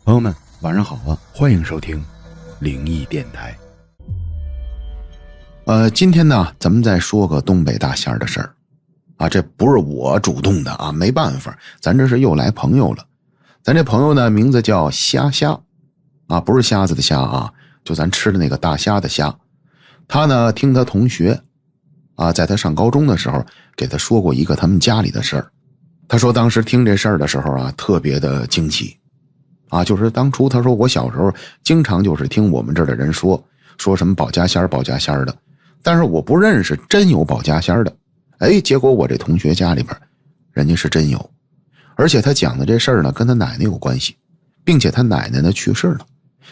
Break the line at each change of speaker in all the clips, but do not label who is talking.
朋友们晚上好啊，欢迎收听灵异电台。今天呢咱们再说个东北大仙儿的事儿啊，这不是我主动的啊，没办法，咱这是又来朋友了。咱这朋友呢名字叫虾啊，不是瞎子的虾啊，就咱吃的那个大虾的虾。他呢听他同学啊，在他上高中的时候给他说过一个他们家里的事儿。他说当时听这事儿的时候啊，特别的惊奇啊，就是当初他说我小时候经常就是听我们这儿的人说什么保家仙儿的，但是我不认识真有保家仙儿的。结果我这同学家里边人家是真有，而且他讲的这事儿呢跟他奶奶有关系，并且他奶奶呢去世了。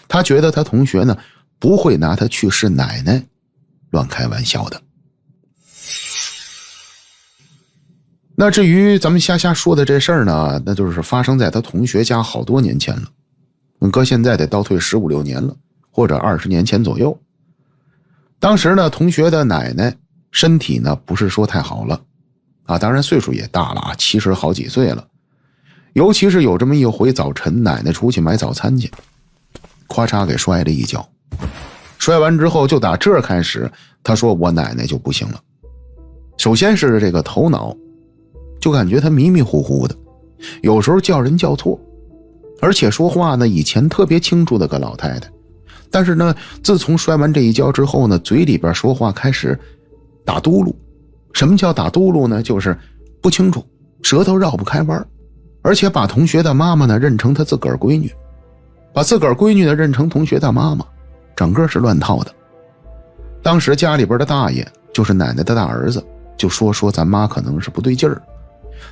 他觉得他同学呢不会拿他去世奶奶乱开玩笑的。那至于咱们瞎说的这事儿呢，那就是发生在他同学家好多年前了，搁现在得倒退15、16年了，或者20年前左右。当时呢同学的奶奶身体呢不是说太好了啊，当然岁数也大了啊，70好几岁了。尤其是有这么一回早晨，奶奶出去买早餐去，咔嚓给摔了一跤。摔完之后就打这儿开始，他说我奶奶就不行了。首先是这个头脑就感觉他迷迷糊糊的，有时候叫人叫错，而且说话呢以前特别清楚的个老太太，但是呢自从摔完这一跤之后呢，嘴里边说话开始打嘟噜。什么叫打嘟噜呢？就是不清楚，舌头绕不开弯，而且把同学的妈妈呢认成他自个儿闺女，把自个儿闺女呢认成同学的妈妈，整个是乱套的。当时家里边的大爷就是奶奶的大儿子，就说咱妈可能是不对劲儿，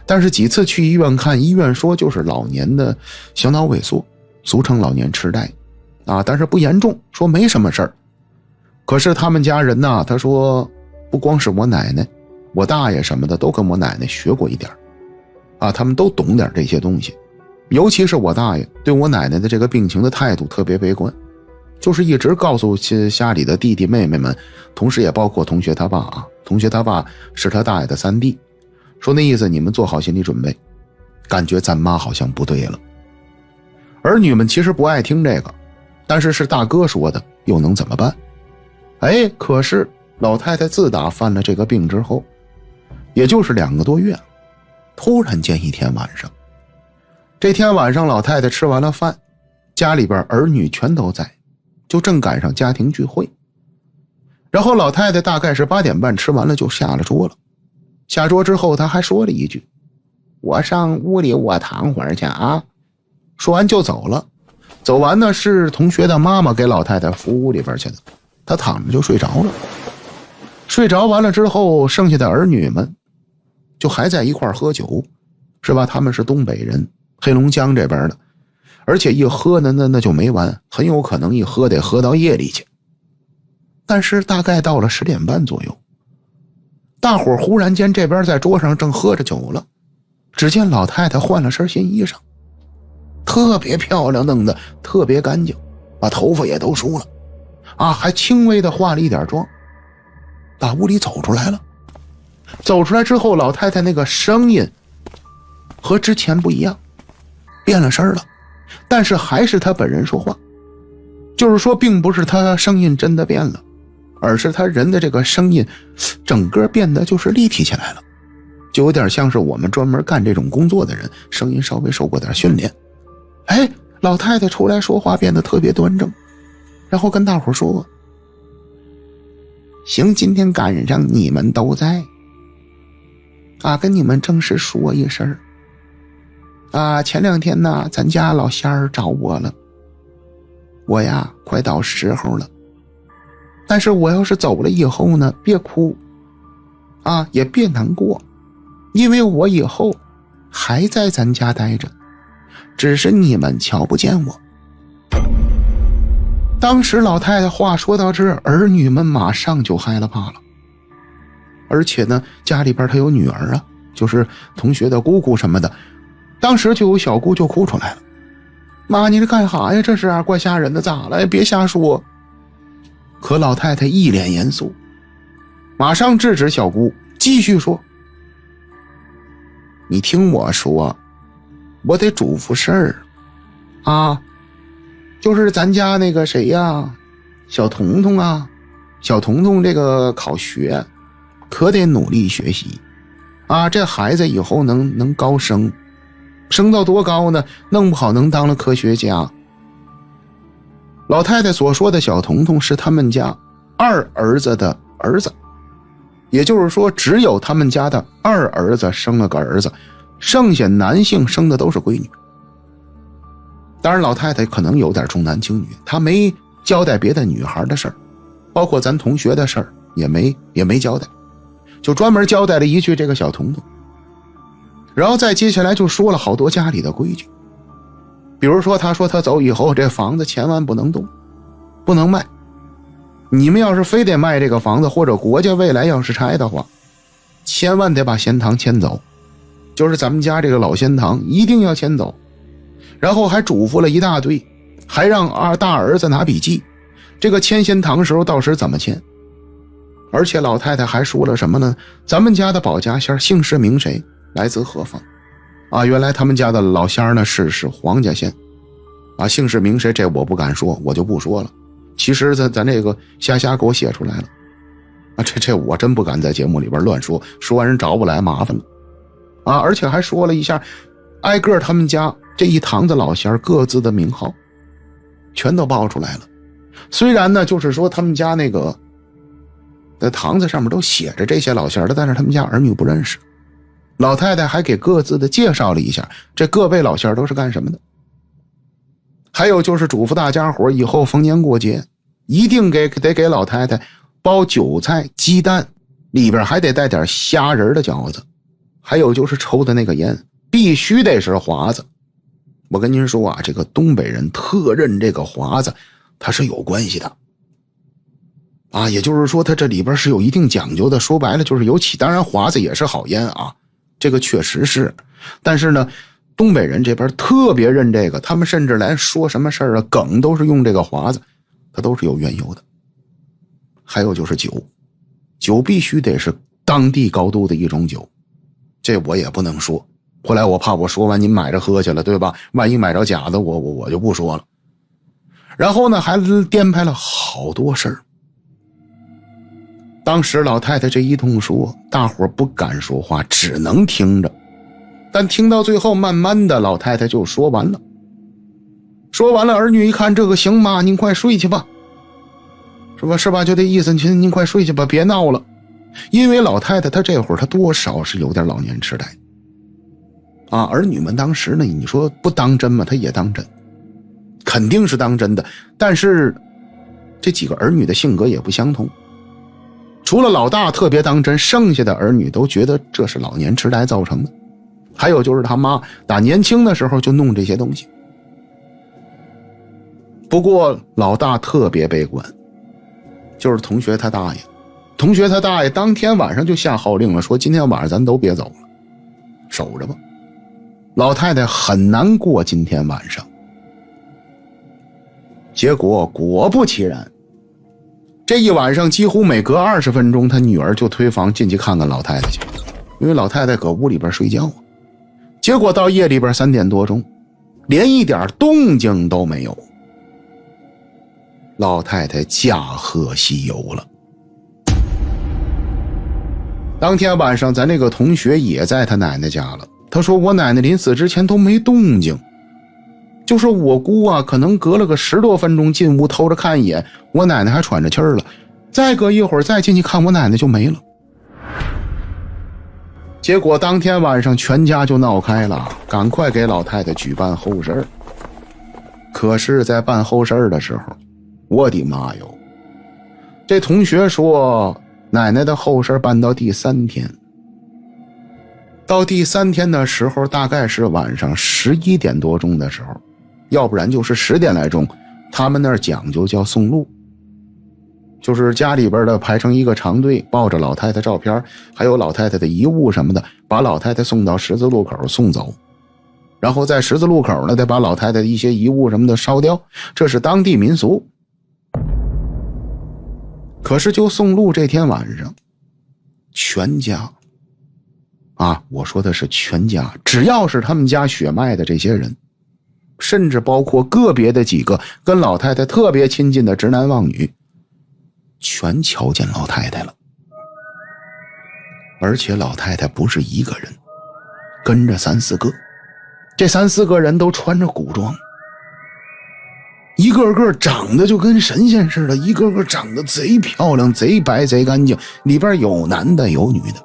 但是几次去医院看，医院说就是老年的小脑萎缩，俗称老年痴呆啊，但是不严重，说没什么事儿。可是他们家人呢，他说不光是我奶奶，我大爷什么的都跟我奶奶学过一点啊，他们都懂点这些东西。尤其是我大爷对我奶奶的这个病情的态度特别悲观，就是一直告诉家里的弟弟妹妹们，同时也包括同学他爸啊，同学他爸是他大爷的三弟，说那意思你们做好心理准备，感觉咱妈好像不对了。儿女们其实不爱听这个，但是是大哥说的，又能怎么办？可是老太太自打犯了这个病之后，也就是2个多月，突然间一天晚上，这天晚上老太太吃完了饭，家里边儿女全都在，就正赶上家庭聚会。然后老太太大概是8点半吃完了就下了桌了。下桌之后她还说了一句，我上屋里我躺会儿去啊。说完就走了。走完呢是同学的妈妈给老太太扶屋里边去的，她躺着就睡着了。睡着完了之后，剩下的儿女们就还在一块喝酒，是吧？他们是东北人，黑龙江这边的，而且一喝呢那就没完，很有可能一喝得喝到夜里去。但是大概到了10点半左右，大伙忽然间这边在桌上正喝着酒了，只见老太太换了身新衣裳，特别漂亮，弄得特别干净，把头发也都梳了啊，还轻微的化了一点妆，打屋里走出来了。走出来之后，老太太那个声音和之前不一样，变了声了，但是还是她本人说话。就是说并不是她声音真的变了，而是她人的这个声音整个变得就是立体起来了，就有点像是我们专门干这种工作的人，声音稍微受过点训练。老太太出来说话变得特别端正，然后跟大伙说，行，今天赶上你们都在啊，跟你们正式说一声啊，前2天呢咱家老仙儿找我了，我呀快到时候了，但是我要是走了以后呢，别哭啊，也别难过，因为我以后还在咱家待着，只是你们瞧不见我。当时老太太话说到这儿，儿女们马上就害了怕了。而且呢家里边她有女儿啊，就是同学的姑姑什么的，当时就有小姑就哭出来了，妈你这干啥呀，这是啊，怪吓人的，咋了，别瞎说。可老太太一脸严肃，马上制止小姑，继续说，你听我说，我得嘱咐事儿啊，就是咱家那个谁呀，小彤彤啊，小彤彤这个考学可得努力学习啊，这孩子以后能高升，升到多高呢？弄不好能当了科学家。老太太所说的小彤彤是他们家二儿子的儿子，也就是说只有他们家的二儿子生了个儿子，剩下男性生的都是闺女。当然老太太可能有点重男轻女，她没交代别的女孩的事儿，包括咱同学的事儿也没交代，就专门交代了一句这个小彤彤。然后再接下来就说了好多家里的规矩，比如说他说他走以后这房子千万不能动，不能卖，你们要是非得卖这个房子，或者国家未来要是拆的话，千万得把仙堂迁走，就是咱们家这个老仙堂一定要迁走。然后还嘱咐了一大堆，还让大儿子拿笔记，这个迁仙堂时候到时怎么迁。而且老太太还说了什么呢？咱们家的保家仙姓氏名谁，来自何方啊？原来他们家的老仙呢是黄家仙啊，姓氏名谁这我不敢说，我就不说了。其实咱这个瞎给我写出来了啊，这我真不敢在节目里边乱说，说完人找不来麻烦了啊！而且还说了一下挨个他们家这一堂子老仙各自的名号全都报出来了。虽然呢就是说他们家那个在堂子上面都写着这些老仙的，但是他们家儿女不认识。老太太还给各自的介绍了一下这各位老仙都是干什么的。还有就是嘱咐大家伙以后逢年过节一定得给老太太包韭菜鸡蛋，里边还得带点虾仁的饺子。还有就是抽的那个烟必须得是华子。我跟您说啊，这个东北人特认这个华子它是有关系的啊，也就是说它这里边是有一定讲究的，说白了就是有起。当然华子也是好烟啊，这个确实是，但是呢东北人这边特别认这个，他们甚至来说什么事儿啊梗都是用这个华子，它都是有缘由的。还有就是酒必须得是当地高度的一种酒，这我也不能说，后来我怕我说完您买着喝去了，对吧？万一买着假的我就不说了。然后呢还颠拍了好多事儿。当时老太太这一通说，大伙不敢说话，只能听着。但听到最后慢慢的老太太就说完了。说完了，儿女一看这个行吗？您快睡去吧，是吧？就这意思，您快睡去吧，别闹了。因为老太太她这会儿她多少是有点老年痴呆啊。儿女们当时呢，你说不当真吗？她也当真，肯定是当真的。但是这几个儿女的性格也不相同，除了老大特别当真，剩下的儿女都觉得这是老年痴呆造成的。还有就是他妈打年轻的时候就弄这些东西。不过老大特别悲观，就是同学他大爷当天晚上就下号令了，说今天晚上咱都别走了，守着吧。老太太很难过今天晚上。结果果不其然，这一晚上几乎每隔20分钟他女儿就推房进去看看老太太去，因为老太太搁屋里边睡觉啊。结果到夜里边3点多钟，连一点动静都没有，老太太驾鹤西游了。当天晚上咱那个同学也在他奶奶家了，他说我奶奶临死之前都没动静，就说我姑啊可能隔了个10多分钟进屋偷着看一眼，我奶奶还喘着气儿了，再隔一会儿再进去看我奶奶就没了。结果当天晚上全家就闹开了，赶快给老太太举办后事。可是在办后事的时候，我的妈哟，这同学说奶奶的后事办到第3天，到第3天的时候大概是晚上11点多钟的时候，要不然就是10点来钟，他们那儿讲究叫送路，就是家里边的排成一个长队，抱着老太太照片还有老太太的遗物什么的，把老太太送到十字路口送走，然后在十字路口呢得把老太太的一些遗物什么的烧掉，这是当地民俗。可是就送路这天晚上，全家啊，我说的是全家，只要是他们家血脉的这些人甚至包括个别的几个跟老太太特别亲近的直男妄女，全瞧见老太太了。而且老太太不是一个人，跟着3、4个，这3、4个人都穿着古装，一个个长得就跟神仙似的，一个个长得贼漂亮，贼白贼干净，里边有男的有女的，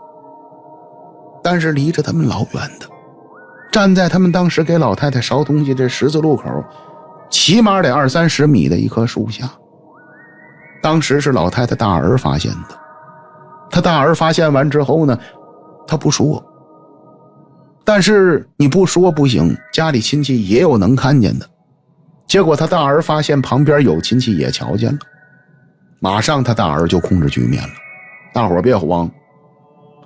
但是离着他们老远的，站在他们当时给老太太烧东西这十字路口，起码得20、30米的一棵树下。当时是老太太大儿发现的，他大儿发现完之后呢，他不说，但是你不说不行，家里亲戚也有能看见的。结果他大儿发现旁边有亲戚也瞧见了，马上他大儿就控制局面了。大伙儿别慌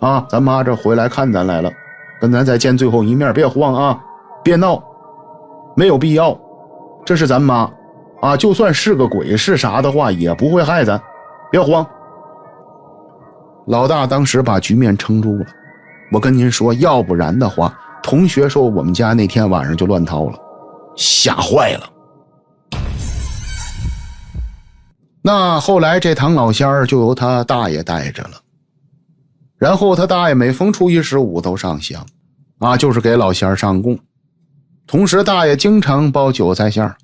啊，咱妈这回来看咱来了，跟咱再见最后一面，别慌啊，别闹，没有必要，这是咱妈啊，就算是个鬼是啥的话也不会害咱，别慌。老大当时把局面撑住了，我跟您说，要不然的话，同学说我们家那天晚上就乱套了，吓坏了。那后来这堂老仙儿就由他大爷带着了，然后他大爷每逢初一15都上香啊，就是给老仙儿上供。同时大爷经常包韭菜馅儿，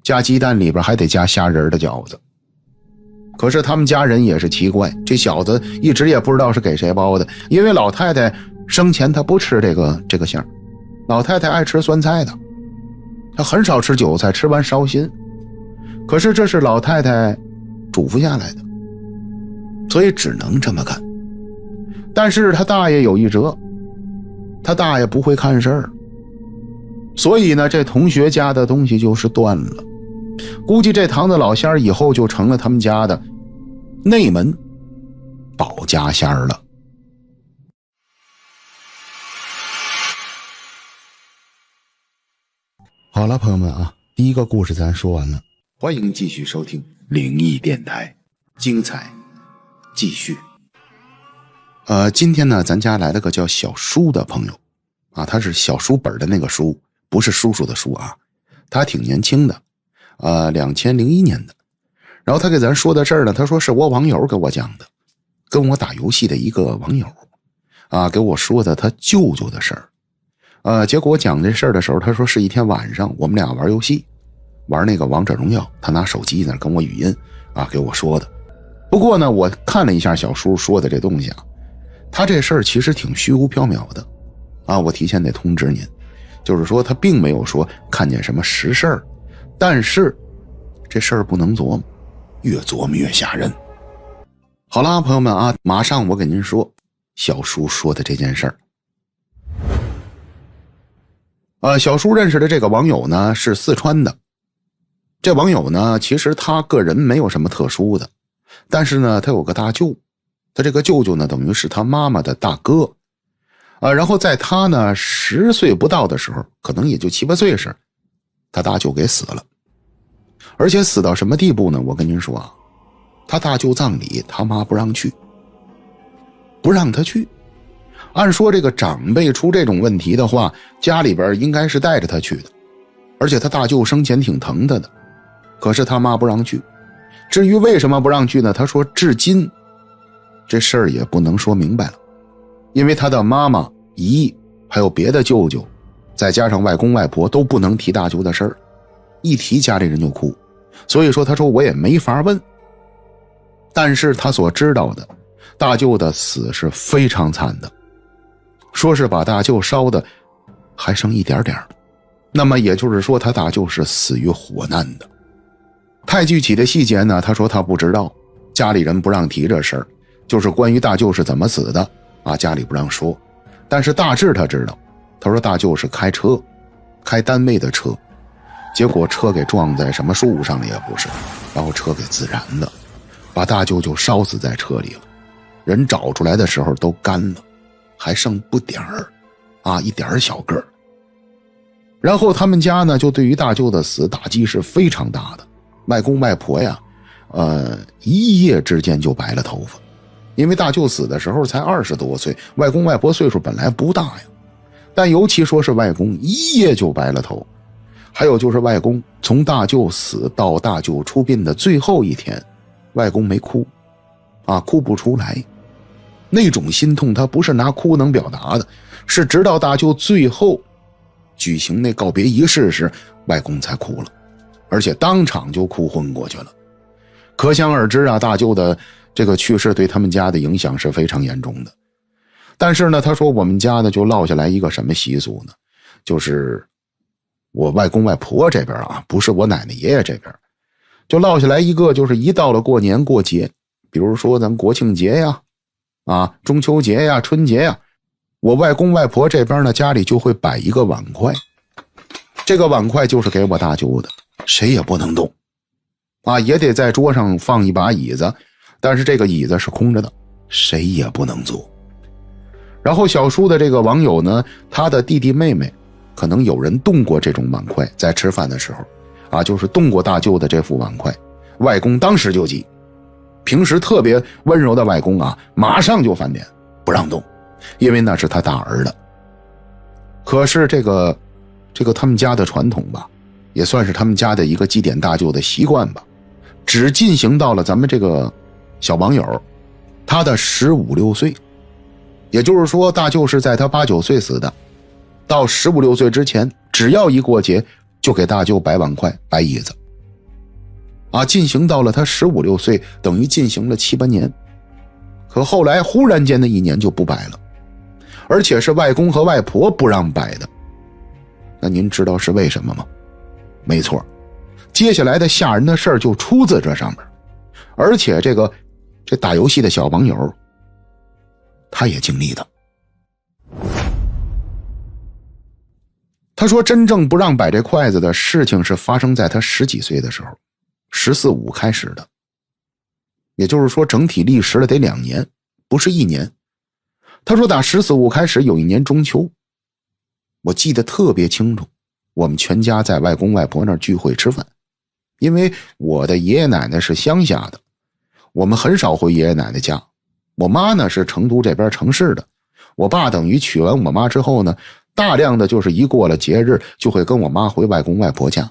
加鸡蛋，里边还得加虾仁的饺子。可是他们家人也是奇怪，这小子一直也不知道是给谁包的，因为老太太生前她不吃这个馅儿，老太太爱吃酸菜的，她很少吃韭菜，吃完烧心。可是这是老太太嘱咐下来的，所以只能这么干。但是他大爷有一辙，他大爷不会看事儿，所以呢，这同学家的东西就是断了。估计这堂的老仙儿以后就成了他们家的内门保家仙儿了。好了，朋友们啊，第一个故事咱说完了，欢迎继续收听灵异电台，精彩继续。今天呢，咱家来了个叫小叔的朋友啊，他是小书本的那个书，不是叔叔的叔啊，他挺年轻的，2001年的。然后他给咱说的事儿呢，他说是我网友给我讲的，跟我打游戏的一个网友啊，给我说的他舅舅的事儿。结果我讲这事儿的时候，他说是一天晚上我们俩玩游戏，玩那个王者荣耀，他拿手机呢跟我语音啊给我说的。不过呢，我看了一下小叔说的这东西啊，他这事儿其实挺虚无缥缈的啊，我提前得通知您，就是说他并没有说看见什么实事儿，但是这事儿不能琢磨，越琢磨越吓人。好啦，朋友们啊，马上我给您说小叔说的这件事儿。小叔认识的这个网友呢是四川的，这网友呢其实他个人没有什么特殊的，但是呢他有个大舅，他这个舅舅呢等于是他妈妈的大哥。然后在他呢10岁不到的时候，可能也就7、8岁时，他大舅给死了。而且死到什么地步呢？我跟您说啊，他大舅葬礼他妈不让去，不让他去。按说这个长辈出这种问题的话，家里边应该是带着他去的，而且他大舅生前挺疼他的，可是他妈不让去。至于为什么不让去呢？他说至今这事儿也不能说明白了，因为他的妈妈、姨还有别的舅舅，再加上外公外婆都不能提大舅的事儿，一提家里人就哭。所以说他说我也没法问。但是他所知道的，大舅的死是非常惨的，说是把大舅烧的还剩一点点，那么也就是说他大舅是死于火难的。太具体的细节呢，他说他不知道，家里人不让提这事儿，就是关于大舅是怎么死的啊，家里不让说。但是大致他知道，他说大舅是开车，开单位的车，结果车给撞在什么树上了也不是，然后车给自燃了，把大舅就烧死在车里了。人找出来的时候都干了，还剩不点儿啊，一点小个儿。然后他们家呢就对于大舅的死打击是非常大的，外公外婆呀一夜之间就白了头发。因为大舅死的时候才20多岁，外公外婆岁数本来不大呀，但尤其说是外公一夜就白了头。还有就是外公从大舅死到大舅出殡的最后一天，外公没哭哭不出来。那种心痛他不是拿哭能表达的，是直到大舅最后举行那告别仪式时，外公才哭了，而且当场就哭昏过去了。可想而知大舅的这个去世对他们家的影响是非常严重的。但是呢，他说我们家呢就落下来一个什么习俗呢，就是我外公外婆这边不是我奶奶爷爷这边，就落下来一个，就是一到了过年过节，比如说咱国庆节呀中秋节呀春节呀，我外公外婆这边呢家里就会摆一个碗筷，这个碗筷就是给我大舅的，谁也不能动也得在桌上放一把椅子，但是这个椅子是空着的，谁也不能坐。然后小叔的这个网友呢，他的弟弟妹妹可能有人动过这种碗筷，在吃饭的时候就是动过大舅的这副碗筷，外公当时就急，平时特别温柔的外公马上就翻脸不让动，因为那是他大儿子。可是这个他们家的传统吧，也算是他们家的一个祭奠大舅的习惯吧，只进行到了咱们这个小网友他的15、16岁，也就是说大舅是在他8、9岁死的，到15、16岁之前，只要一过节就给大舅摆碗筷摆椅子进行到了他15、16岁，等于进行了7、8年。可后来忽然间的一年就不摆了，而且是外公和外婆不让摆的。那您知道是为什么吗？没错，接下来的吓人的事儿就出自这上面。而且这打游戏的小网友他也经历的。他说真正不让摆这筷子的事情是发生在他10几岁的时候，14、15开始的，也就是说整体历时了得2年，不是1年。他说打14、15开始，有一年中秋，我记得特别清楚，我们全家在外公外婆那儿聚会吃饭。因为我的爷爷奶奶是乡下的，我们很少回爷爷奶奶家，我妈呢是成都这边城市的，我爸等于娶完我妈之后呢，大量的就是一过了节日就会跟我妈回外公外婆家。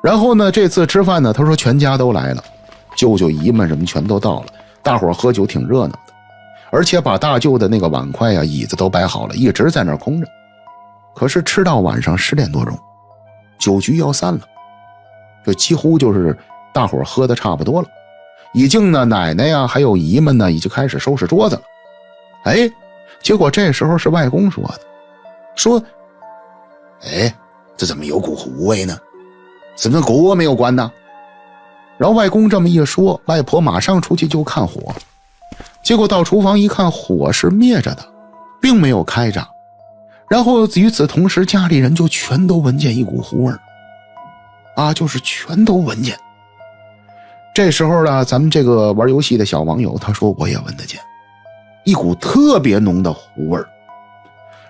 然后呢这次吃饭呢，他说全家都来了，舅舅姨们什么全都到了，大伙儿喝酒挺热闹的，而且把大舅的那个碗筷椅子都摆好了，一直在那儿空着。可是吃到晚上10点多钟，酒局要散了，就几乎就是大伙儿喝的差不多了，已经呢奶奶还有姨们呢已经开始收拾桌子了。结果这时候是外公说的，说这怎么有股糊味呢？怎么锅没有关呢？然后外公这么一说，外婆马上出去就看火，结果到厨房一看，火是灭着的，并没有开着。然后与此同时，家里人就全都闻见一股糊味就是全都闻见。这时候呢，咱们这个玩游戏的小网友他说我也闻得见一股特别浓的糊味。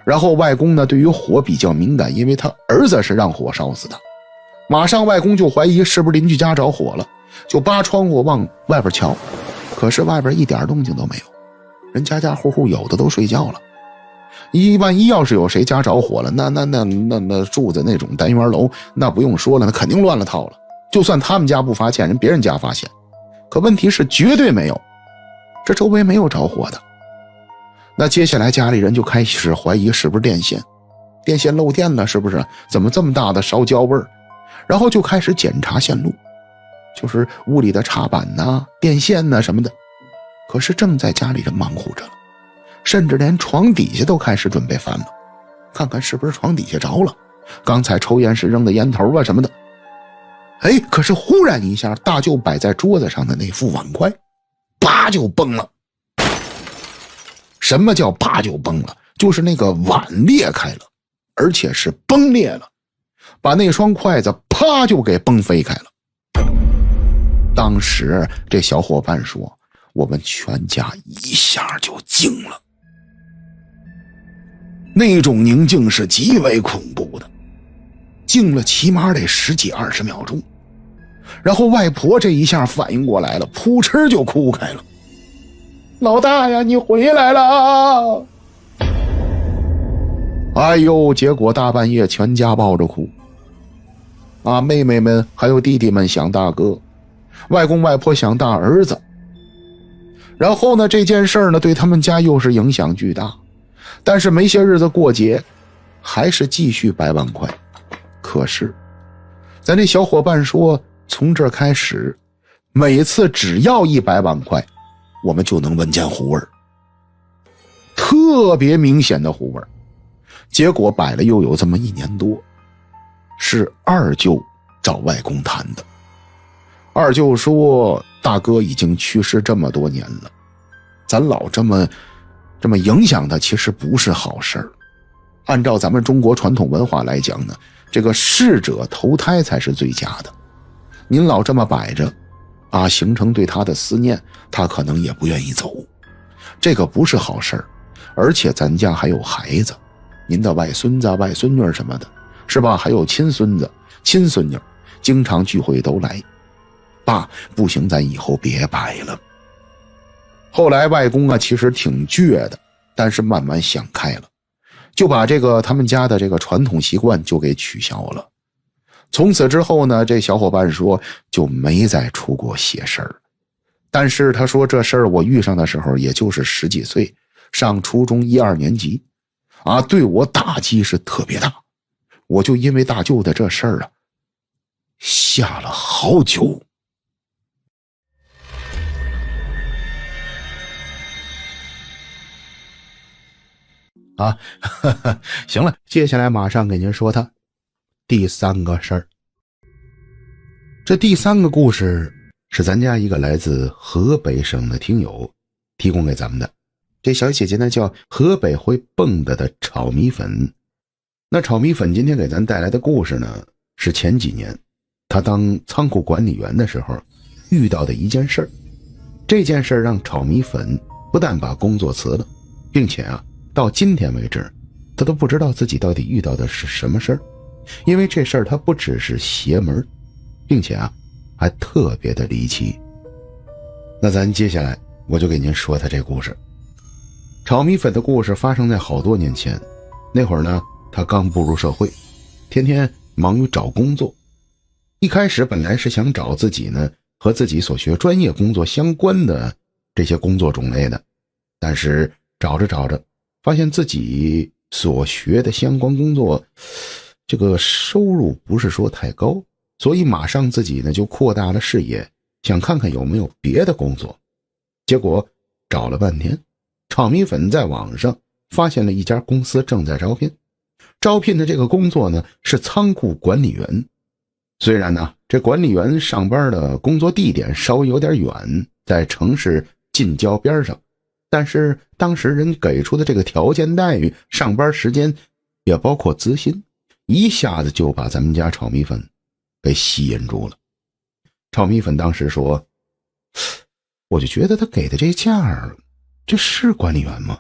然后外公呢对于火比较敏感，因为他儿子是让火烧死的，马上外公就怀疑是不是邻居家着火了，就扒窗户往外边瞧，可是外边一点动静都没有，人家家户户有的都睡觉了。万一要是有谁家着火了，那住的那种单元楼，那不用说了，那肯定乱了套了。就算他们家不发现，人别人家发现，可问题是绝对没有，这周围没有着火的。那接下来家里人就开始怀疑是不是电线漏电了，是不是？怎么这么大的烧焦味儿？然后就开始检查线路，就是屋里的插板电线什么的。可是正在家里人忙活着了，甚至连床底下都开始准备翻了，看看是不是床底下着了，刚才抽烟时扔的烟头什么的。可是忽然一下，大舅摆在桌子上的那副碗筷啪就崩了。什么叫啪就崩了？就是那个碗裂开了，而且是崩裂了，把那双筷子啪就给崩飞开了。当时这小伙伴说，我们全家一下就静了，那种宁静是极为恐怖的，静了起码得10几20秒钟。然后外婆这一下反应过来了，扑哧就哭开了，老大呀，你回来了！结果大半夜全家抱着哭，妹妹们还有弟弟们想大哥，外公外婆想大儿子。然后呢，这件事呢对他们家又是影响巨大，但是没些日子过节，还是继续100万块。可是咱这小伙伴说，从这开始每次只要100万块，我们就能闻见糊味儿，特别明显的糊味儿。结果摆了又有这么1年多，是二舅找外公谈的。二舅说，大哥已经去世这么多年了，咱老这么影响他，其实不是好事儿。按照咱们中国传统文化来讲呢，这个逝者投胎才是最佳的。您老这么摆着形成对他的思念，他可能也不愿意走，这个不是好事儿。而且咱家还有孩子，您的外孙子外孙女什么的，是吧？还有亲孙子亲孙女，经常聚会都来。爸，不行，咱以后别摆了。后来外公其实挺倔的，但是慢慢想开了，就把他们家的这个传统习惯就给取消了。从此之后呢，这小伙伴说就没再出过邪事儿。但是他说这事儿我遇上的时候也就是10几岁，上初中1、2年级对我打击是特别大。我就因为大舅的这事儿吓了好久。行了，接下来马上给您说他第3个事儿。这第3个故事是咱家一个来自河北省的听友提供给咱们的。这小姐姐呢叫河北会蹦的炒米粉。那炒米粉今天给咱带来的故事呢，是前几年她当仓库管理员的时候遇到的一件事儿。这件事儿让炒米粉不但把工作辞了，并且到今天为止他都不知道自己到底遇到的是什么事儿。因为这事儿它不只是邪门，并且还特别的离奇。那咱接下来我就给您说他这故事。炒米粉的故事发生在好多年前，那会儿呢他刚步入社会，天天忙于找工作。一开始本来是想找自己呢和自己所学专业工作相关的这些工作种类的，但是找着找着发现自己所学的相关工作这个收入不是说太高，所以马上自己呢就扩大了视野，想看看有没有别的工作。结果找了半天，炒米粉在网上发现了一家公司正在招聘。招聘的这个工作呢是仓库管理员。虽然呢这管理员上班的工作地点稍微有点远，在城市近郊边上，但是当时人给出的这个条件待遇，上班时间也包括资薪，一下子就把咱们家炒米粉给吸引住了。炒米粉当时说，我就觉得他给的这价，这是管理员吗？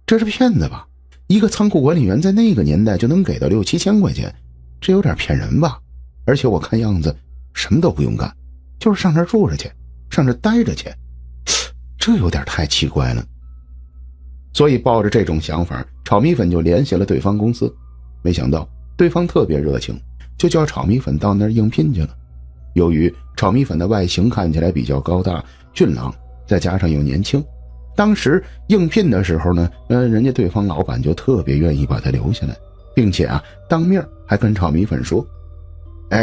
这是骗子吧？一个仓库管理员在那个年代就能给到6、7千块钱，这有点骗人吧？而且我看样子什么都不用干，就是上这儿住着去，上这儿待着去，这有点太奇怪了。所以抱着这种想法，炒米粉就联系了对方公司。没想到对方特别热情，就叫炒米粉到那儿应聘去了。由于炒米粉的外形看起来比较高大俊朗，再加上又年轻，当时应聘的时候呢，人家对方老板就特别愿意把他留下来，并且当面还跟炒米粉说，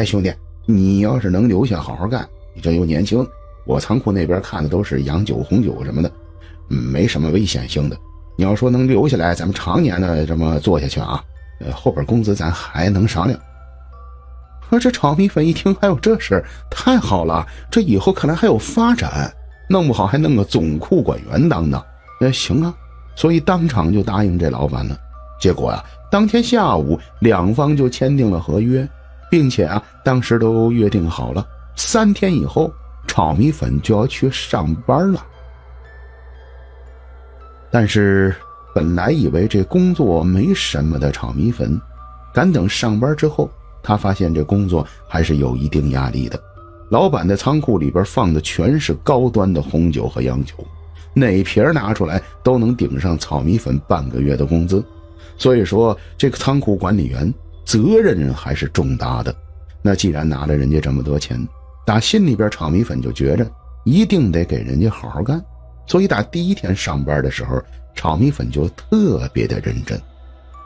兄弟，你要是能留下好好干，你这又年轻，我仓库那边看的都是洋酒红酒什么的，没什么危险性的，你要说能留下来，咱们常年的这么做下去后边工资咱还能商量。这炒米粉一听还有这事，太好了，这以后看来还有发展，弄不好还弄个总库管员当当。行啊，所以当场就答应这老板了。结果当天下午两方就签订了合约，并且当时都约定好了，3天以后炒米粉就要去上班了。但是本来以为这工作没什么的炒米粉，赶等上班之后，他发现这工作还是有一定压力的。老板的仓库里边放的全是高端的红酒和洋酒，哪瓶拿出来都能顶上炒米粉半个月的工资。所以说这个仓库管理员责任还是重大的，那既然拿了人家这么多钱，打心里边炒米粉就觉着一定得给人家好好干，所以打第一天上班的时候，炒米粉就特别的认真。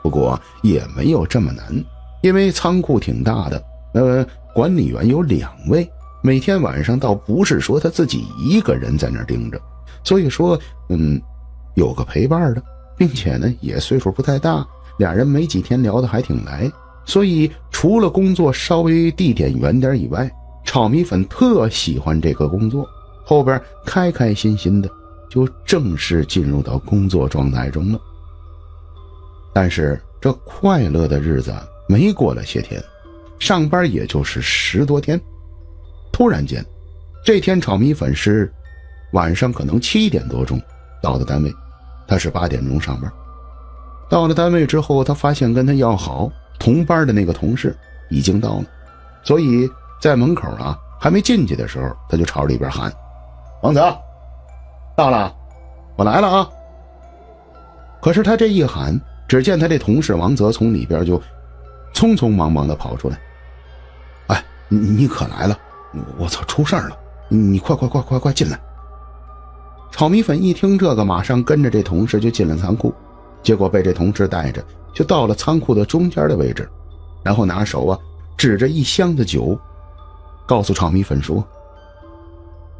不过也没有这么难，因为仓库挺大的，管理员有2位，每天晚上倒不是说他自己一个人在那儿盯着，所以说有个陪伴的，并且呢也岁数不太大，俩人没几天聊得还挺来，所以除了工作稍微地点远点以外，炒米粉特喜欢这个工作，后边开开心心的就正式进入到工作状态中了。但是这快乐的日子没过了些天，上班也就是10多天，突然间这天炒米粉是晚上可能7点多钟到的单位，他是8点钟上班。到了单位之后，他发现跟他要好同班的那个同事已经到了，所以在门口还没进去的时候，他就朝里边喊：王泽到了，我来了啊。可是他这一喊，只见他这同事王泽从里边就匆匆忙忙的跑出来：哎，你可来了，我操，出事了，你快进来。炒米粉一听这个，马上跟着这同事就进了仓库，结果被这同事带着就到了仓库的中间的位置，然后拿手指着一箱子酒，告诉炒米粉说：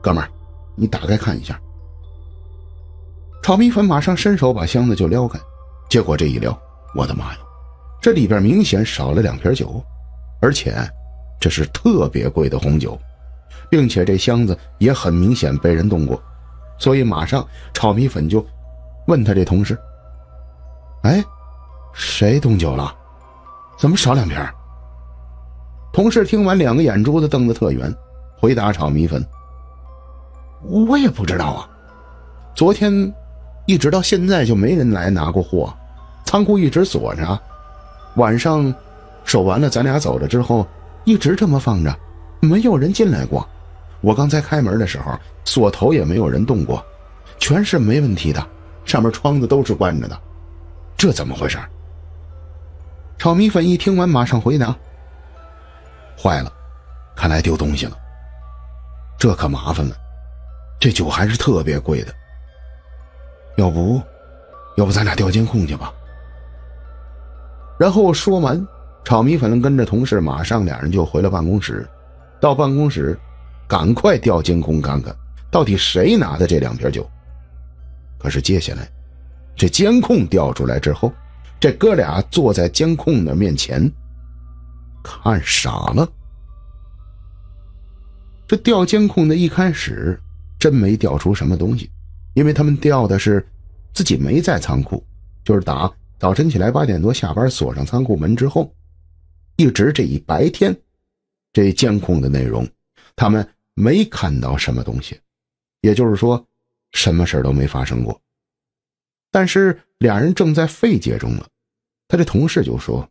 哥们儿，你打开看一下。炒米粉马上伸手把箱子就撩开，结果这一撩，我的妈呀，这里边明显少了2瓶酒，而且这是特别贵的红酒，并且这箱子也很明显被人动过，所以马上炒米粉就问他这同事：哎，谁动酒了？怎么少2瓶？同事听完2个眼珠子瞪得特圆，回答炒米粉：我也不知道啊，昨天一直到现在就没人来拿过货，仓库一直锁着，晚上守完了咱俩走了之后一直这么放着，没有人进来过，我刚才开门的时候锁头也没有人动过，全是没问题的，上面窗子都是关着的，这怎么回事？炒米粉一听完马上回答：坏了，看来丢东西了，这可麻烦了，这酒还是特别贵的，要不咱俩调监控去吧。然后说完，炒米粉跟着同事马上俩人就回了办公室，到办公室赶快调监控看看到底谁拿的这2瓶酒。可是接下来这监控调出来之后，这哥俩坐在监控的面前看傻了。这调监控的一开始真没调出什么东西，因为他们调的是自己没在仓库，就是打早晨起来8点多下班锁上仓库门之后，一直这一白天这监控的内容他们没看到什么东西，也就是说什么事都没发生过。但是俩人正在费解中了，他这同事就说：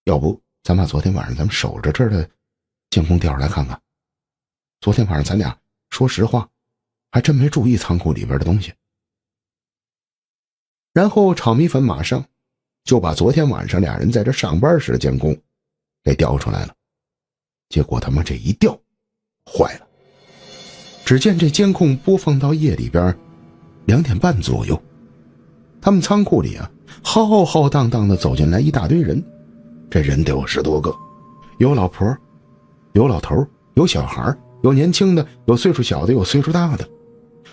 要不咱把昨天晚上咱们守着这儿的监控调出来看看，昨天晚上咱俩说实话还真没注意仓库里边的东西。然后炒米粉马上就把昨天晚上俩人在这上班时的监控给调出来了，结果他们这一调坏了，只见这监控播放到夜里边2点半左右，他们仓库里浩浩荡荡的走进来一大堆人，这人得有10多个，有老婆，有老头，有小孩，有年轻的，有岁数小的，有岁数大的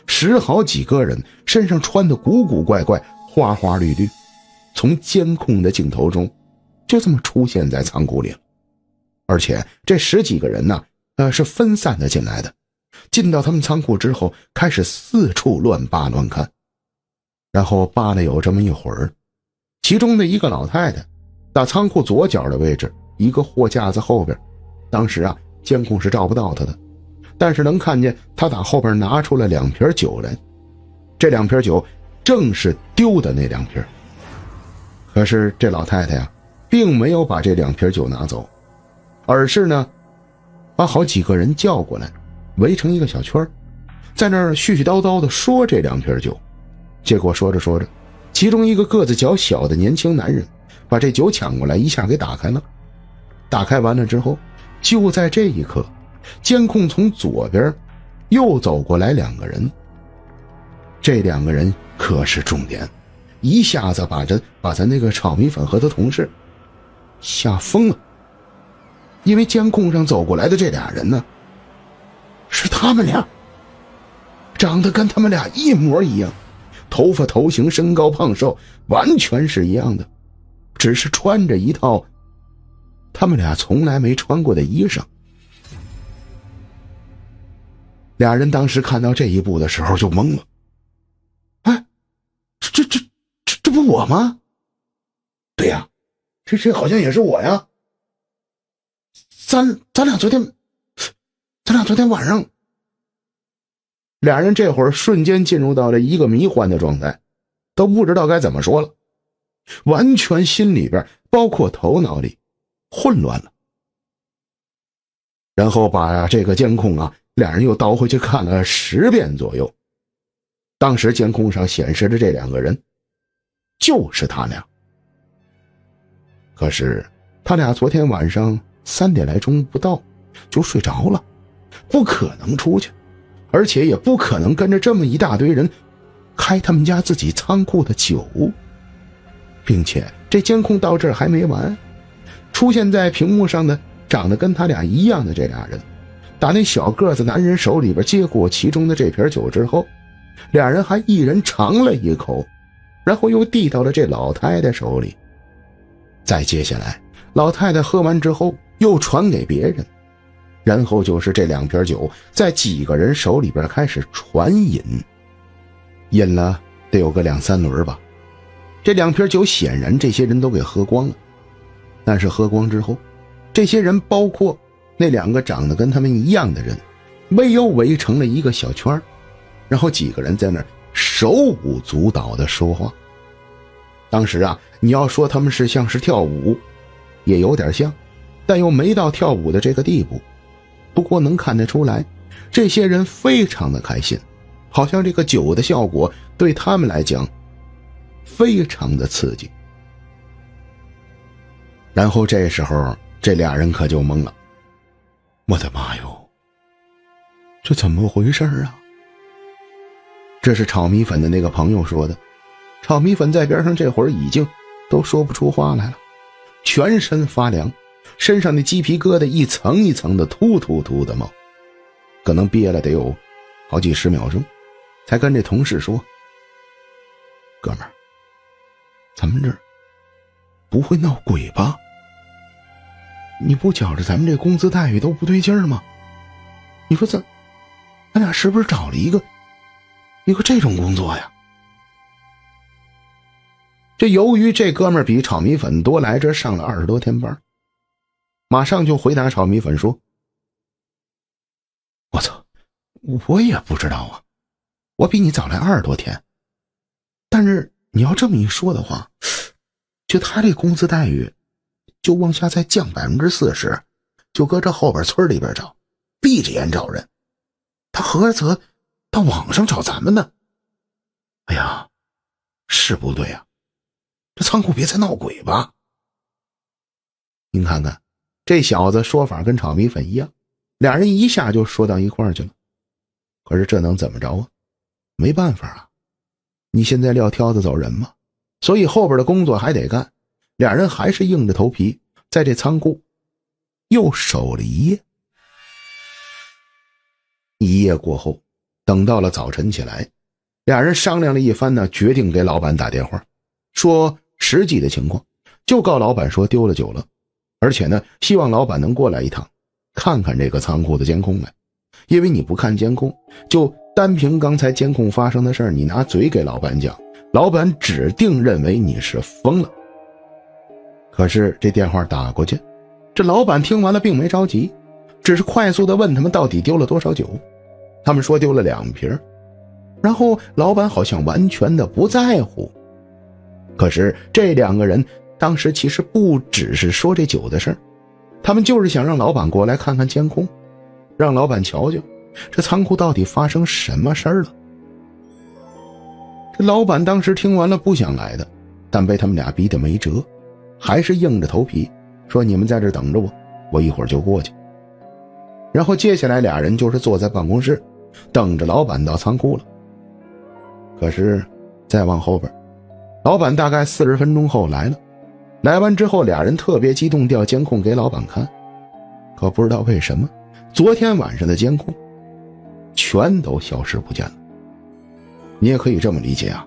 ，10好几个人身上穿的古古怪怪，花花绿绿，从监控的镜头中就这么出现在仓库里了。而且这10几个人是分散的进来的，进到他们仓库之后开始四处乱扒乱看，然后扒了有这么一会儿，其中的一个老太太打仓库左脚的位置一个货架子后边，当时监控是照不到她的，但是能看见她打后边拿出了2瓶酒来，这2瓶酒正是丢的那2瓶。可是这老太太并没有把这2瓶酒拿走，而是把好几个人叫过来，围成一个小圈，在那儿絮絮叨叨的说这2瓶酒。结果说着说着，其中一个个子较小的年轻男人把这酒抢过来，一下给打开了。打开完了之后，就在这一刻，监控从左边又走过来2个人。这2个人可是重点，一下子把咱那个炒米粉和他同事吓疯了。因为监控上走过来的这俩人呢，是他们俩，长得跟他们俩一模一样，头发、头型、身高、胖瘦完全是一样的，只是穿着一套他们俩从来没穿过的衣裳。俩人当时看到这一步的时候就懵了，哎，这不我吗？对呀，这好像也是我呀。咱俩昨天晚上。俩人这会儿瞬间进入到了一个迷幻的状态，都不知道该怎么说了，完全心里边包括头脑里混乱了。然后把这个监控俩人又倒回去看了10遍左右。当时监控上显示的这2个人就是他俩。可是他俩昨天晚上3点来钟不到就睡着了，不可能出去，而且也不可能跟着这么一大堆人开他们家自己仓库的酒。并且这监控到这儿还没完，出现在屏幕上的长得跟他俩一样的这俩人，打那小个子男人手里边接过其中的这瓶酒之后，俩人还一人尝了一口，然后又递到了这老太太手里。再接下来老太太喝完之后又传给别人，然后就是这2瓶酒在几个人手里边开始传饮，饮了得有个2、3轮吧。这2瓶酒显然这些人都给喝光了，但是喝光之后，这些人包括那2个长得跟他们一样的人，又围成了一个小圈，然后几个人在那儿手舞足蹈的说话。当时你要说他们是像是跳舞，也有点像，但又没到跳舞的这个地步。不过能看得出来，这些人非常的开心，好像这个酒的效果对他们来讲非常的刺激。然后这时候这俩人可就懵了，我的妈哟，这怎么回事啊？这是炒米粉的那个朋友说的。炒米粉在边上这会儿已经都说不出话来了，全身发凉，身上的鸡皮疙瘩一层一层的突的冒，可能憋了得有好几10秒钟，才跟这同事说，哥们儿，咱们这儿不会闹鬼吧？你不觉着咱们这工资待遇都不对劲儿吗？你说咱俩是不是找了一个这种工作呀？这由于这哥们儿比炒米粉多来这上了20多天班，马上就回答炒米粉说，我操，我也不知道啊，我比你早来20多天，但是你要这么一说的话，就他这工资待遇就往下再降40%，就搁这后边村里边找，闭着眼找人，他何则到网上找咱们呢？哎呀，是不对啊，这仓库别再闹鬼吧。您看看这小子说法跟炒米粉一样，俩人一下就说到一块儿去了。可是这能怎么着啊？没办法啊，你现在撂挑子走人嘛，所以后边的工作还得干。俩人还是硬着头皮在这仓库又守了一夜。一夜过后，等到了早晨起来，俩人商量了一番呢，决定给老板打电话，说实际的情况，就告老板说丢了酒了，而且呢，希望老板能过来一趟，看看这个仓库的监控来。因为你不看监控，就单凭刚才监控发生的事儿，你拿嘴给老板讲，老板指定认为你是疯了。可是这电话打过去，这老板听完了并没着急，只是快速地问他们到底丢了多少酒。他们说丢了2瓶，然后老板好像完全的不在乎。可是这2个人当时其实不只是说这酒的事儿，他们就是想让老板过来看看监控，让老板瞧瞧这仓库到底发生什么事儿了。这老板当时听完了不想来的，但被他们俩逼得没辙，还是硬着头皮说你们在这等着我一会儿就过去。然后接下来俩人就是坐在办公室等着老板到仓库了。可是再往后边，老板大概40分钟后来了，来完之后俩人特别激动，调监控给老板看。可不知道为什么昨天晚上的监控全都消失不见了。你也可以这么理解啊，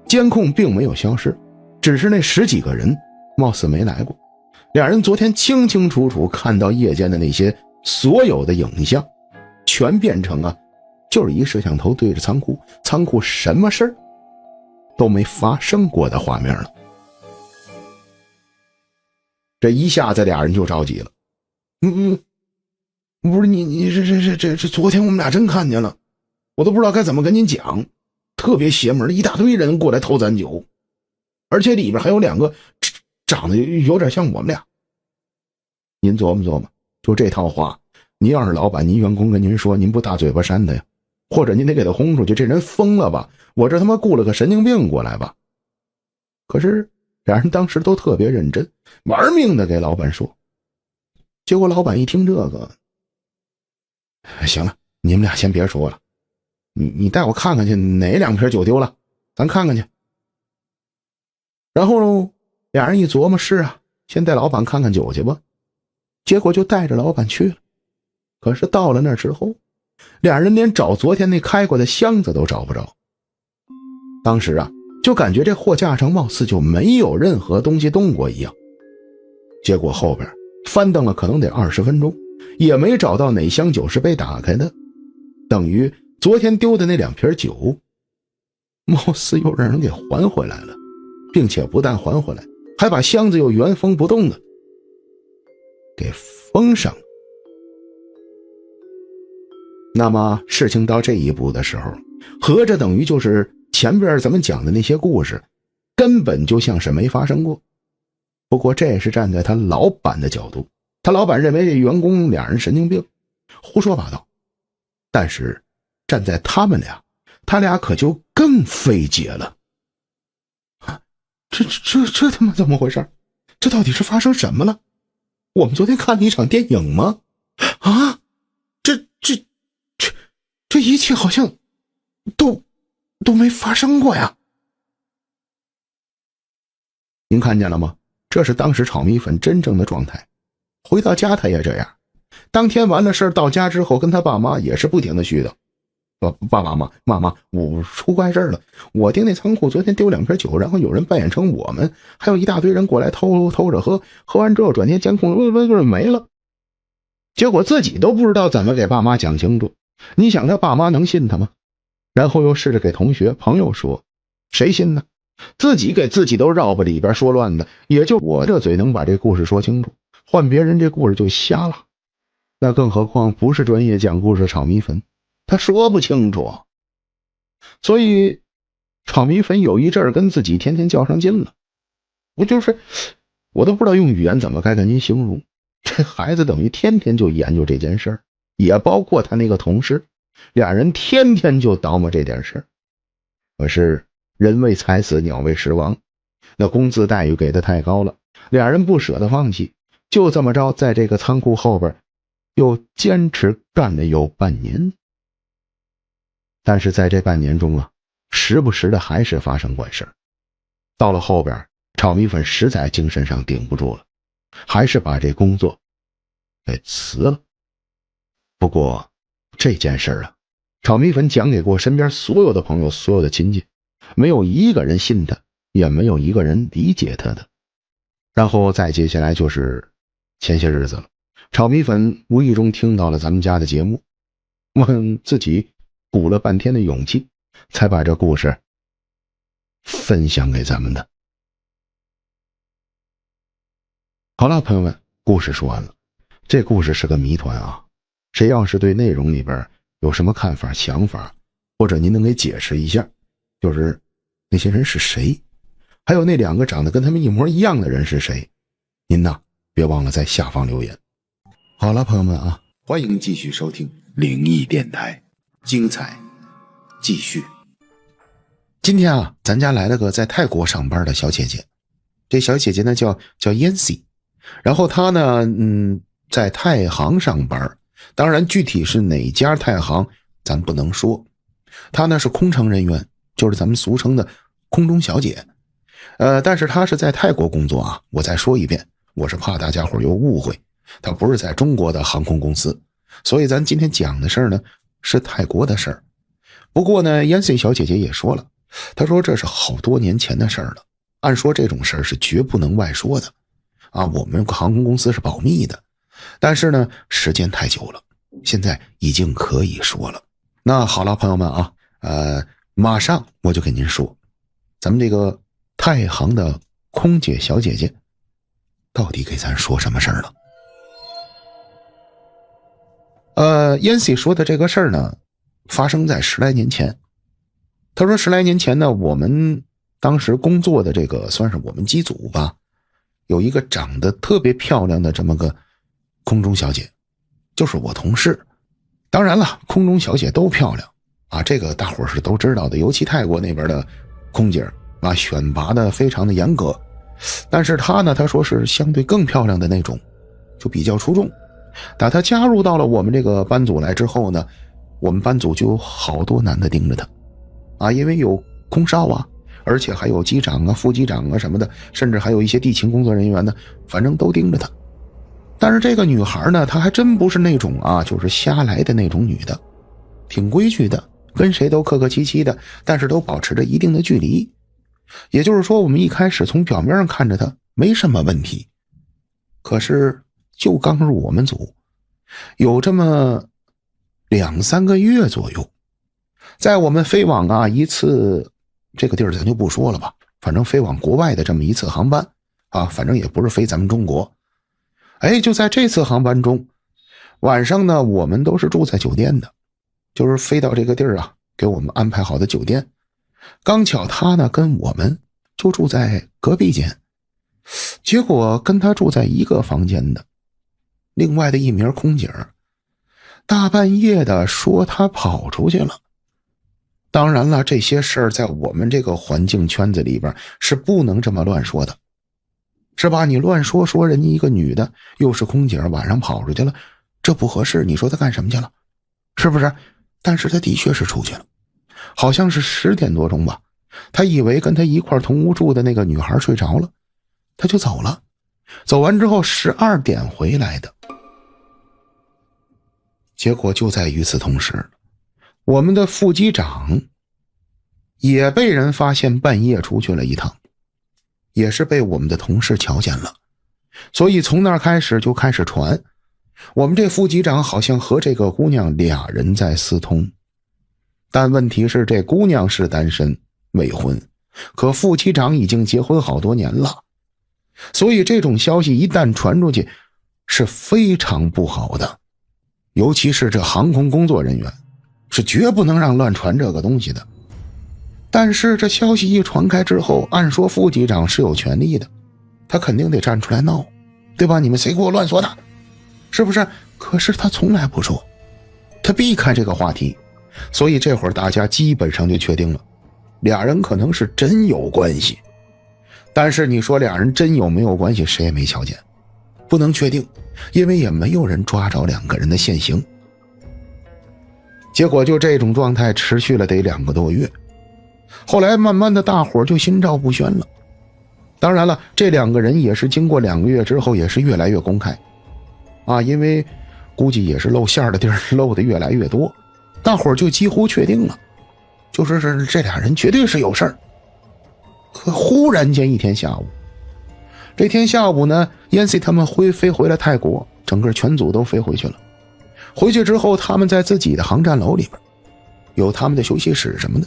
监控并没有消失，只是那10几个人貌似没来过。俩人昨天清清楚楚看到夜间的那些所有的影像，全变成就是一摄像头对着仓库什么事儿都没发生过的画面了。这一下子俩人就着急了。不是你这昨天我们俩真看见了，我都不知道该怎么跟您讲，特别邪门，一大堆人过来偷咱酒，而且里边还有2个长得有点像我们俩。您琢磨琢磨，就这套话，您要是老板，您员工跟您说，您不大嘴巴扇他呀？或者您得给他轰出去，这人疯了吧？我这他妈雇了个神经病过来吧？可是俩人当时都特别认真，玩命的给老板说。结果老板一听这个，行了，你们俩先别说了，你带我看看去，哪2瓶酒丢了，咱看看去。然后俩人一琢磨，是啊，先带老板看看酒去吧。结果就带着老板去了。可是到了那之后，俩人连找昨天那开过的箱子都找不着。当时就感觉这货架上貌似就没有任何东西动过一样。结果后边翻腾了可能得20分钟，也没找到哪箱酒是被打开的，等于昨天丢的那2瓶酒貌似又让人给还回来了，并且不但还回来，还把箱子又原封不动的给封上了。那么事情到这一步的时候，合着等于就是前边咱们讲的那些故事根本就像是没发生过。不过这是站在他老板的角度，他老板认为这员工俩人神经病，胡说八道。但是站在他们俩，他俩可就更费解了。这他妈怎么回事？这到底是发生什么了？我们昨天看了一场电影吗？这一切好像都没发生过呀。您看见了吗？这是当时炒米粉真正的状态。回到家他也这样，当天完了事到家之后跟他爸妈也是不停的絮叨。爸爸妈，我出怪事了，我盯那仓库昨天丢2瓶酒，然后有人扮演成我们，还有一大堆人过来偷着喝，喝完之后转天监控没了。结果自己都不知道怎么给爸妈讲清楚，你想他爸妈能信他吗？然后又试着给同学朋友说，谁信呢？自己给自己都绕吧里边说乱的，也就我这嘴能把这故事说清楚，换别人这故事就瞎了。那更何况不是专业讲故事炒米粉，他说不清楚。所以炒米粉有一阵儿跟自己天天较上劲了。我都不知道用语言怎么该跟您形容，这孩子等于天天就研究这件事儿，也包括他那个同事，俩人天天就叨磨这点事儿。可是人为财死，鸟为食亡，那工资待遇给的太高了，俩人不舍得放弃，就这么着在这个仓库后边又坚持干了有半年。但是在这半年中时不时的还是发生怪事。到了后边，炒米粉实在精神上顶不住了，还是把这工作给辞了。不过这件事炒米粉讲给过身边所有的朋友，所有的亲戚，没有一个人信他，也没有一个人理解他的。然后再接下来就是前些日子了，炒米粉无意中听到了咱们家的节目，问自己鼓了半天的勇气，才把这故事分享给咱们的。好了，朋友们，故事说完了。这故事是个谜团谁要是对内容里边有什么看法想法，或者您能给解释一下，就是那些人是谁，还有那2个长得跟他们一模一样的人是谁，您别忘了在下方留言。好了，朋友们欢迎继续收听灵异电台，精彩继续。今天咱家来了个在泰国上班的小姐姐，这小姐姐呢叫 Yancy，然后他呢，在太行上班，当然具体是哪家太行咱不能说。他呢是空乘人员，就是咱们俗称的空中小姐。但是他是在泰国工作啊，我再说一遍，我是怕大家伙有误会，他不是在中国的航空公司，所以咱今天讲的事儿呢是泰国的事儿。不过呢，Yancy 小姐姐也说了，她说这是好多年前的事儿了，按说这种事儿是绝不能外说的啊，我们航空公司是保密的，但是呢时间太久了，现在已经可以说了。那好了朋友们啊，马上我就跟您说，咱们这个太行的空姐小姐姐到底给咱说什么事儿了。Yancy 说的这个事儿呢发生在10来年前。他说10来年前呢，我们当时工作的这个算是我们机组吧，有一个长得特别漂亮的这么个空中小姐，就是我同事。当然了，空中小姐都漂亮啊，这个大伙是都知道的，尤其泰国那边的空姐啊，选拔的非常的严格。但是她呢，她说是相对更漂亮的那种，就比较出众。打她加入到了我们这个班组来之后呢，我们班组就有好多男的盯着她啊，因为有空少啊，而且还有机长啊、副机长啊什么的，甚至还有一些地勤工作人员呢，反正都盯着她。但是这个女孩呢，她还真不是那种啊，就是瞎来的那种女的，挺规矩的，跟谁都客客气气的，但是都保持着一定的距离。也就是说，我们一开始从表面上看着她没什么问题，可是就刚入我们组，有这么2、3个月左右，在我们飞往啊一次，这个地儿咱就不说了吧，反正飞往国外的这么一次航班啊，反正也不是飞咱们中国。就在这次航班中，晚上呢我们都是住在酒店的，就是飞到这个地儿啊，给我们安排好的酒店。刚巧他呢跟我们就住在隔壁间，结果跟他住在一个房间的另外的一名空姐大半夜的说他跑出去了。当然了，这些事儿在我们这个环境圈子里边是不能这么乱说的，是吧？你乱说人家一个女的又是空姐晚上跑出去了，这不合适，你说她干什么去了，是不是？但是她的确是出去了，好像是10点多钟吧，他以为跟他一块同屋住的那个女孩睡着了，他就走了，走完之后12点回来的。结果就在与此同时，我们的副机长也被人发现半夜出去了一趟，也是被我们的同事瞧见了。所以从那儿开始就开始传，我们这副机长好像和这个姑娘俩人在私通。但问题是这姑娘是单身未婚，可副机长已经结婚好多年了，所以这种消息一旦传出去是非常不好的，尤其是这航空工作人员是绝不能让乱传这个东西的。但是这消息一传开之后，按说副机长是有权利的，他肯定得站出来闹，对吧？你们谁给我乱说的，是不是？可是他从来不说，他避开这个话题，所以这会儿大家基本上就确定了，俩人可能是真有关系。但是你说俩人真有没有关系，谁也没瞧见，不能确定，因为也没有人抓着2个人的现行。结果就这种状态持续了得2个多月，后来慢慢的大伙就心照不宣了。当然了，这2个人也是经过2个月之后也是越来越公开啊，因为估计也是露馅的地儿露的越来越多，大伙就几乎确定了，就是这俩人绝对是有事儿。可忽然间一天下午，这天下午呢，Yancy 他们飞回了泰国，整个全组都飞回去了。回去之后，他们在自己的航站楼里边有他们的休息室什么的。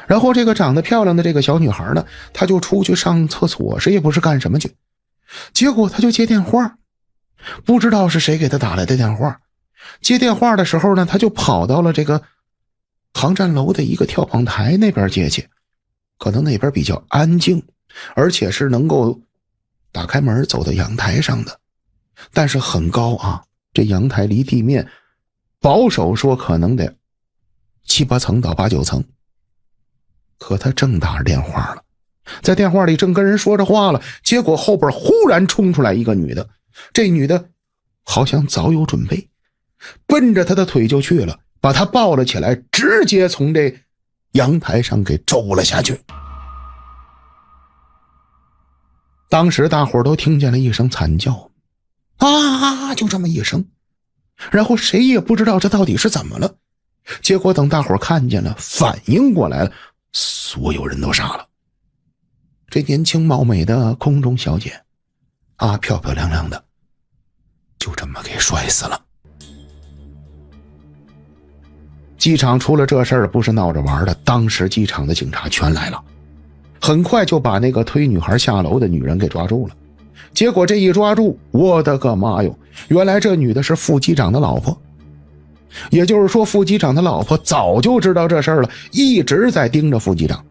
然后这个长得漂亮的这个小女孩呢，她就出去上厕所，谁也不是干什么去。结果她就接电话，不知道是谁给她打来的电话。接电话的时候呢，她就跑到了这个航站楼的一个眺望台那边接去，可能那边比较安静，而且是能够打开门走到阳台上的，但是很高啊，这阳台离地面保守说可能得7、8层到8、9层。可他正打着电话了，在电话里正跟人说着话了，结果后边忽然冲出来一个女的，这女的好像早有准备，奔着他的腿就去了，把他抱了起来，直接从这阳台上给揍了下去。当时大伙都听见了一声惨叫，啊，就这么一声，然后谁也不知道这到底是怎么了。结果等大伙看见了，反应过来了，所有人都傻了。这年轻貌美的空中小姐啊，漂漂亮亮的，就这么给摔死了。机场出了这事儿不是闹着玩的，当时机场的警察全来了，很快就把那个推女孩下楼的女人给抓住了。结果这一抓住，我的个妈哟，原来这女的是副机长的老婆。也就是说，副机长的老婆早就知道这事儿了，一直在盯着副机长。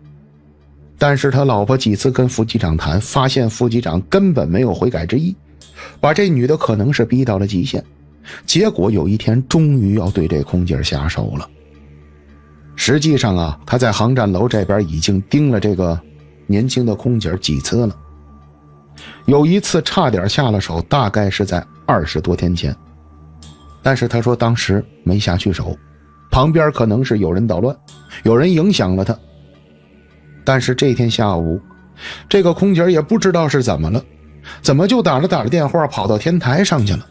但是他老婆几次跟副机长谈，发现副机长根本没有悔改之意，把这女的可能是逼到了极限。结果有一天终于要对这空姐下手了。实际上啊，他在航站楼这边已经盯了这个年轻的空姐几次了。有一次差点下了手，大概是在20多天前。但是他说当时没下去手，旁边可能是有人捣乱，有人影响了他。但是这天下午，这个空姐也不知道是怎么了，怎么就打着电话跑到天台上去了。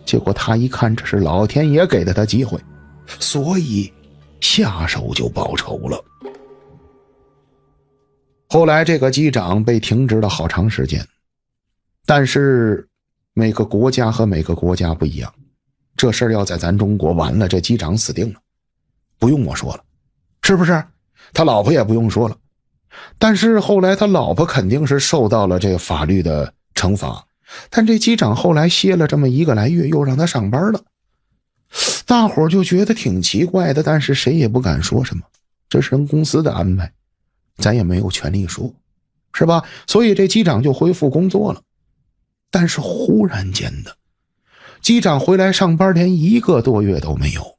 结果他一看，这是老天爷给的他机会，所以下手就报仇了。后来这个机长被停职了好长时间，但是每个国家和每个国家不一样，这事儿要在咱中国完了，这机长死定了，不用我说了，是不是？他老婆也不用说了，但是后来他老婆肯定是受到了这个法律的惩罚，但这机长后来歇了这么1个来月，又让他上班了。大伙就觉得挺奇怪的，但是谁也不敢说什么，这是人公司的安排，咱也没有权利说，是吧？所以这机长就恢复工作了。但是忽然间的，机长回来上班连1个多月都没有。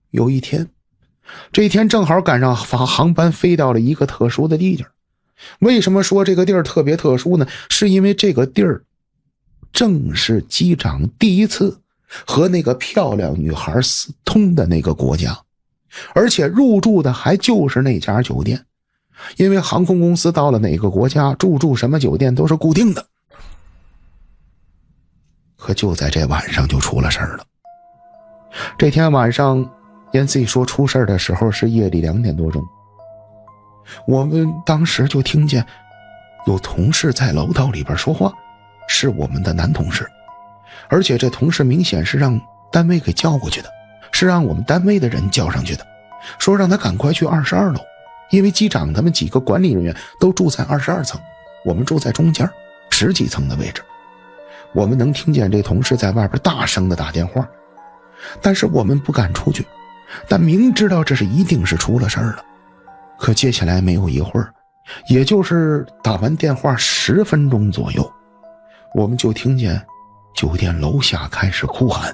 有一天，这一天正好赶上航班飞到了一个特殊的地界。为什么说这个地儿特别特殊呢？是因为这个地儿正是机长第一次和那个漂亮女孩私通的那个国家，而且入住的还就是那家酒店。因为航空公司到了哪个国家住什么酒店都是固定的。可就在这晚上就出了事儿了。这天晚上NC 说出事的时候是夜里2点多钟，我们当时就听见有同事在楼道里边说话，是我们的男同事，而且这同事明显是让单位给叫过去的，是让我们单位的人叫上去的，说让他赶快去22楼，因为机长他们几个管理人员都住在22层，我们住在中间10几层的位置。我们能听见这同事在外边大声的打电话，但是我们不敢出去，但明知道这是一定是出了事儿了。可接下来没有一会儿，也就是打完电话10分钟左右，我们就听见酒店楼下开始哭喊。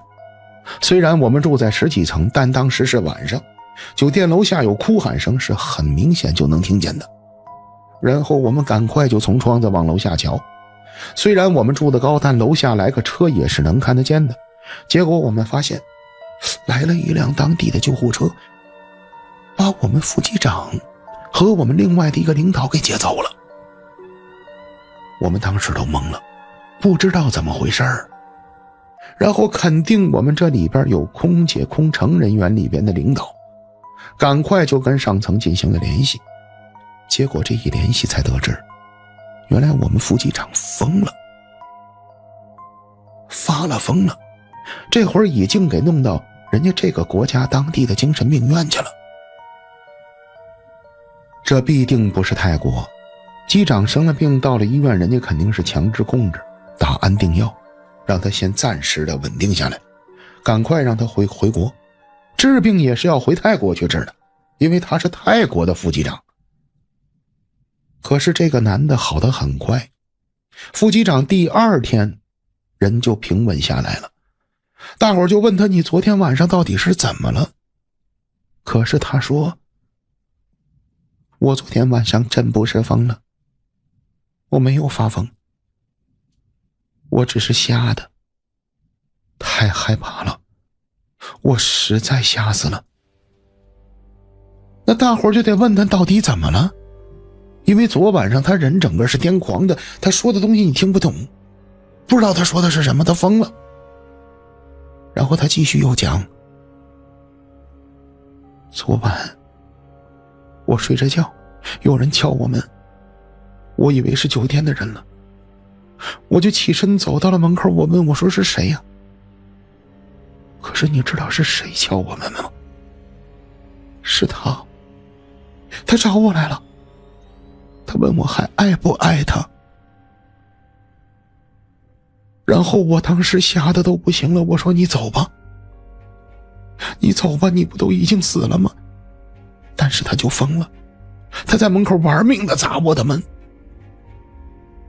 虽然我们住在10几层，但当时是晚上，酒店楼下有哭喊声是很明显就能听见的。然后我们赶快就从窗子往楼下瞧，虽然我们住的高，但楼下来个车也是能看得见的。结果我们发现来了一辆当地的救护车，把我们副机长和我们另外的一个领导给接走了。我们当时都懵了，不知道怎么回事儿。然后肯定我们这里边有空姐空乘人员里边的领导，赶快就跟上层进行了联系。结果这一联系才得知，原来我们副机长疯了，发了疯了，这会儿已经给弄到人家这个国家当地的精神病院去了。这必定不是泰国，机长生了病到了医院，人家肯定是强制控制，打安定药，让他先暂时的稳定下来，赶快让他回国。治病也是要回泰国去治的，因为他是泰国的副机长。可是这个男的好得很快，副机长第2天人就平稳下来了。大伙儿就问他，你昨天晚上到底是怎么了？可是他说，我昨天晚上真不是疯了，我没有发疯，我只是吓的，太害怕了，我实在吓死了。那大伙就得问他到底怎么了，因为昨晚上他人整个是癫狂的，他说的东西你听不懂，不知道他说的是什么，他疯了。然后他继续又讲，昨晚我睡着觉，有人敲我门，我以为是酒店的人了，我就起身走到了门口，我问我说是谁呀？可是你知道是谁敲我门吗？是他找我来了，他问我还爱不爱他。然后我当时吓得都不行了，我说你走吧，你走吧，你不都已经死了吗？但是他就疯了，他在门口玩命的砸我的门，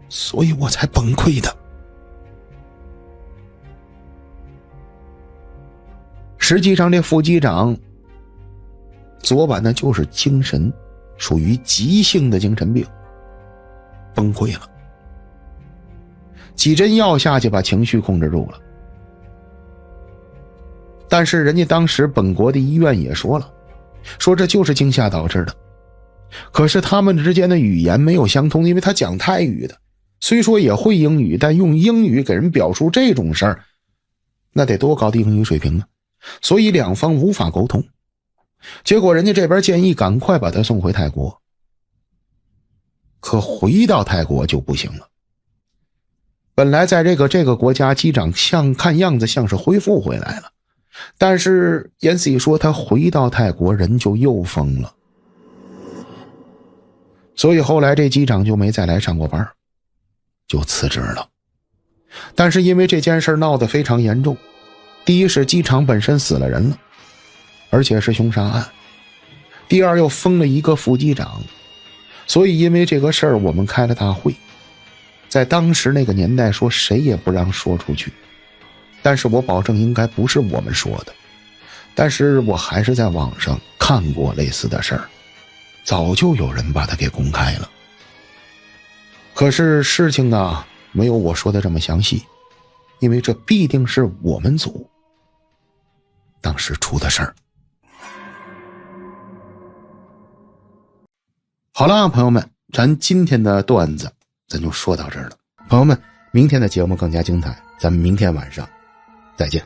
所以我才崩溃的。实际上这副机长昨晚呢就是精神属于急性的精神病，崩溃了，几针药下去把情绪控制住了。但是人家当时本国的医院也说了，说这就是惊吓导致的。可是他们之间的语言没有相通，因为他讲泰语的，虽说也会英语，但用英语给人表述这种事儿，那得多高的英语水平啊！所以两方无法沟通。结果人家这边建议赶快把他送回泰国，可回到泰国就不行了。本来在这个国家机长看样子像是恢复回来了，但是延禧说他回到泰国人就又疯了，所以后来这机长就没再来上过班，就辞职了。但是因为这件事闹得非常严重，第一是机场本身死了人了，而且是凶杀案，第二又封了一个副机长，所以因为这个事儿我们开了大会，在当时那个年代说谁也不让说出去，但是我保证应该不是我们说的，但是我还是在网上看过类似的事儿，早就有人把它给公开了。可是事情啊没有我说的这么详细，因为这必定是我们组当时出的事儿。好了，朋友们，咱今天的段子咱就说到这儿了。朋友们，明天的节目更加精彩，咱们明天晚上再见。